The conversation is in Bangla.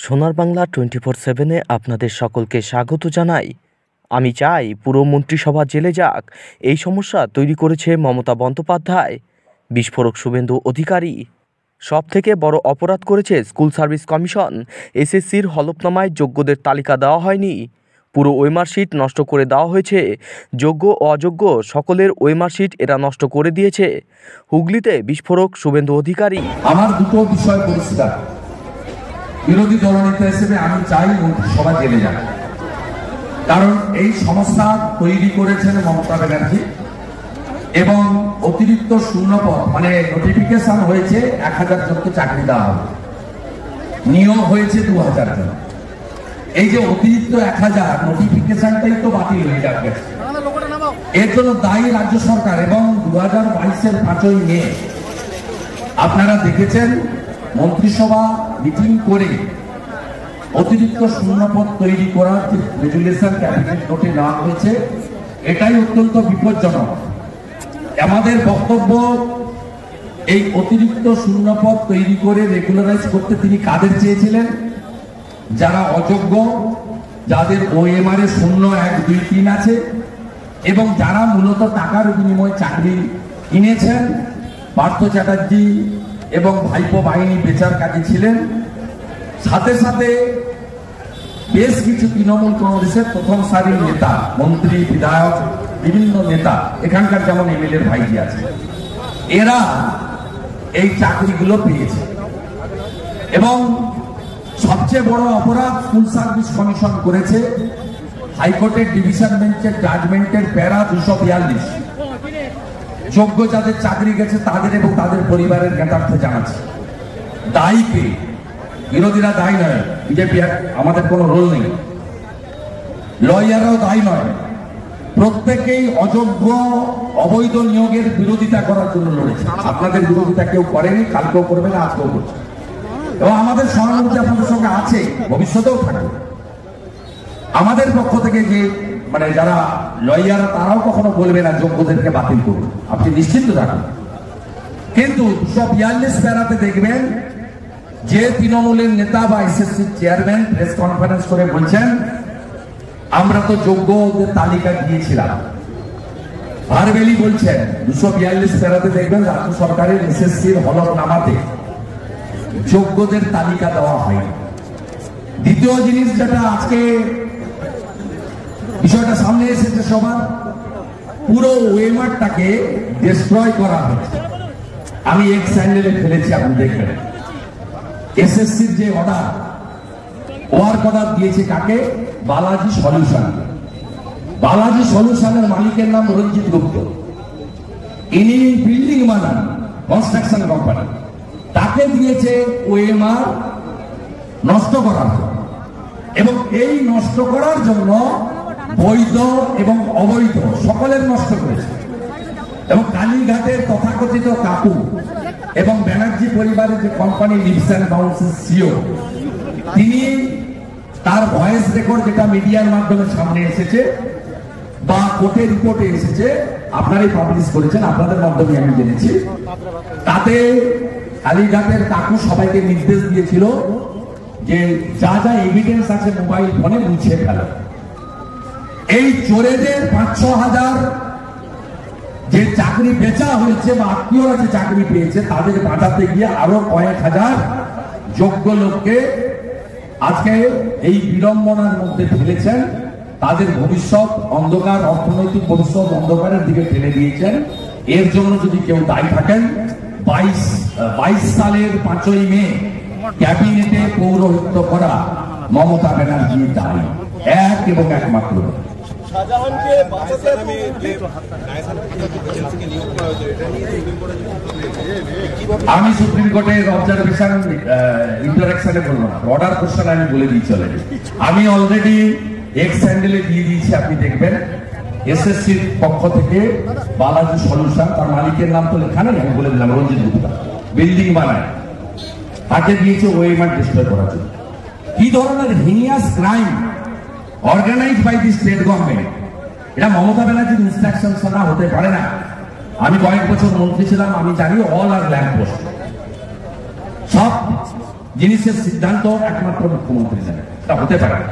সোনার বাংলা 24/7-এ আপনাদের সকলকে স্বাগত জানাই। আমি চাই পুরো মন্ত্রিসভা জেলে যাক, এই সমস্যা তৈরি করেছে মমতা বন্দ্যোপাধ্যায়। বিস্ফোরক শুভেন্দু অধিকারী। সবথেকে বড় অপরাধ করেছে স্কুল সার্ভিস কমিশন। এসএসসির হলফনামায় যোগ্যদের তালিকা দেওয়া হয়নি, পুরো ওয়েমার্কশিট নষ্ট করে দেওয়া হয়েছে। যোগ্য ও অযোগ্য সকলের ওয়েমার্কশিট এরা নষ্ট করে দিয়েছে। হুগলিতে বিস্ফোরক শুভেন্দু অধিকারী। আমার দুটো বিষয় পরিষ্কার, বিরোধী দলনেতা হিসেবে আমি চাই মন্ত্রিসভা জেলে যাক, কারণ এই সমস্যা তৈরি করেছেন মমতা ব্যানার্জি এবং অতিরিক্ত শূন্যপদ মানে নোটিফিকেশন হয়েছে 1000 জনকে চাকরি দেওয়া হবে, নিয়োগ হয়েছে 2000 জন। এই যে অতিরিক্ত 1000 নোটিফিকেশনটাই তো বাতিল হয়ে যাবে, এর জন্য দায়ী রাজ্য সরকার। এবং 2022-এর 5ই মে আপনারা দেখেছেন মন্ত্রিসভা মিটিং করে অতিরিক্ত শূন্যপদ তৈরি করার যে রেজুলেশন ক্যাবিনেট নোটে নেওয়া হয়েছে, এটাই অত্যন্ত বিপজ্জনক। আমাদের বক্তব্য, এই অতিরিক্ত শূন্যপদ তৈরি করে রেগুলারাইজ করতে তিনি কাদের চেয়েছিলেন? যারা অযোগ্য, যাদের ওএমআর এ 0, 1, 2, 3 আছে এবং যারা মূলত টাকার বিনিময়ে চাকরি কিনেছেন। পার্থ চ্যাটার্জি এবং ভাইপো বাহিনী বেচার কাজে ছিলেন। সাথে সাথে বেশ কিছু তৃণমূল কংগ্রেসের প্রথম সারির নেতা, মন্ত্রী, বিধায়ক, বিভিন্ন নেতা, এখানকার যেমন এমএলএ ভাইজি আছে, এরা এই চাকরিগুলো পেয়েছে। এবং সবচেয়ে বড় অপরাধ স্কুল সার্ভিস কমিশন করেছে। হাইকোর্টের ডিভিশন বেঞ্চের জাজমেন্টের প্যারা 242 যোগ্য যাদের চাকরি গেছে তাদের এবং তাদের পরিবারের জ্ঞাতার্থে জানাচ্ছে। দায়ী কে? বিরোধীরা দায়ী নয়, বিজেপি আমাদের কোনো রোল নেই, লয়াররাও দায়ী নয়, প্রত্যেকেই অযোগ্য অবৈধ নিয়োগের বিরোধিতা করার জন্য লড়েছে। আপনাদের বিরোধিতা কেউ করেনি, কালকেও করবে না, আজকেও করছে। এবং আমাদের সহানুভূতি আপনাদের সঙ্গে আছে, ভবিষ্যতেও থাকবে। আমাদের পক্ষ থেকে যে যারা লয়ার, তারাও কখনো বলবে না যোগ্যদেরকে বাতিল করুন, আপনি নিশ্চিন্ত থাকুন। কিন্তু 242 প্যারাতে দেখবেন যে তৃণমূলের নেতা বা এসএসসি চেয়ারম্যান প্রেস কনফারেন্স করে বলছেন, আমরা তো যোগ্যদের তালিকা দিয়েছিলাম। ভারবেলি বলছেন 242 প্যারাতে দেখবেন রাজ্য সরকারের এসএসসির হলফনামাতে যোগ্যদের তালিকা দেওয়া হয়নি। দ্বিতীয় জিনিস যেটা আজকে বিষয়টা সামনে এসেছে সবার, পুরো ওয়েমারটাকে ডিস্ট্রয় করা হয়েছে। আমি এক স্যান্ডেলে ফেলেছি, আপনি দেখবেন এসএসসির যে ওয়ার্ক অর্ডার দিয়েছে কাকে? বালাজি সলিউশন। বালাজি সলিউশনের মালিকের নাম রঞ্জিত গুপ্ত, ইনি বিল্ডিং বানান, কনস্ট্রাকশন কোম্পানি। তাকে দিয়েছে ওএমআর নষ্ট করার জন্য, এবং এই নষ্ট করার জন্য বৈধ এবং অবৈধ সকলের নষ্ট করেছে। এবং কালীঘাটের তথাকথিত কাকু এবং ব্যানার্জি পরিবারের যে কোম্পানি লিভস অ্যান্ড বাউন্সের সিও, তিনি তার ভয়েস রেকর্ড যেটা মিডিয়ার মাধ্যমে সামনে এসেছে বা কোর্টে রিপোর্টে এসেছে, আপনারাই পাবলিশ করেছেন, আপনাদের মাধ্যমে আমি জেনেছি, তাতে কালীঘাটের কাকু সবাইকে নির্দেশ দিয়েছিল যে যা যা এভিডেন্স আছে মোবাইল ফোনে মুছে ফেলো। এই চোরেদের 5-6 হাজার যে চাকরি বেচা হয়েছে বা আত্মীয়রা যে চাকরি পেয়েছে তাদের বাঁচাতে গিয়ে আরো কয়েক হাজার যোগ্য লোককে আজকে এই বিড়ম্বনার মধ্যে ফেলেছেন। তাদের ভবিষ্যৎ অন্ধকার, অর্থনৈতিক ভবিষ্যৎ অন্ধকারের দিকে ঠেলে দিয়েছেন। এর জন্য যদি কেউ দায়ী থাকেন, 22 সালের 5ই মে ক্যাবিনেটে পৌরোহিত্য করা মমতা ব্যানার্জি দায়ী, এক এবং একমাত্র। আমি সুপ্রিম কোর্টের অবজারভেশন ইন্টারাকশনে বলবো না, অর্ডার কোশ্চেন আমি বলে দিই চলে। আমি অলরেডি এক্স হ্যান্ডেলে দিয়ে দিয়েছি, আপনি দেখবেন এসএসসির পক্ষ থেকে বালাজি সলিউশন, তার মালিকের নাম তো লেখা নেই, আমি বলে দিলাম রঞ্জিত গুপ্তা, বিল্ডিং বানায়, তাকে দিয়েছে ওএমআর ডিস্ট্রয় করার জন্য। কি ধরনের heinous crime organised by the state government, এটা মমতা ব্যানার্জির ইনস্ট্রাকশন ছাড়া হতে পারে না। আমি কয়েক বছর মন্ত্রী ছিলাম, আমি জানি অল আর ল্যাম্প পোস্ট, সব জিনিসের সিদ্ধান্ত একমাত্র মুখ্যমন্ত্রী নেবেন, তা হতে পারে না।